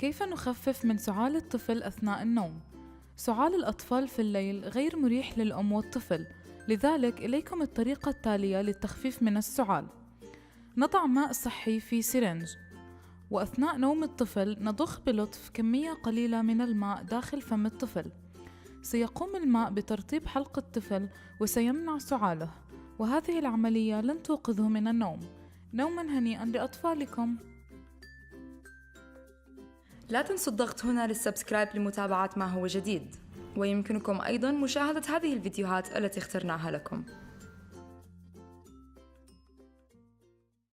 كيف نخفف من سعال الطفل أثناء النوم؟ سعال الأطفال في الليل غير مريح للأم والطفل، لذلك إليكم الطريقة التالية للتخفيف من السعال. نضع ماء صحي في سرنج، وأثناء نوم الطفل نضخ بلطف كمية قليلة من الماء داخل فم الطفل. سيقوم الماء بترطيب حلق الطفل وسيمنع سعاله، وهذه العملية لن توقظه من النوم. نوماً هنيئاً لأطفالكم. لا تنسوا الضغط هنا للسبسكرايب لمتابعة ما هو جديد، ويمكنكم أيضاً مشاهدة هذه الفيديوهات التي اخترناها لكم.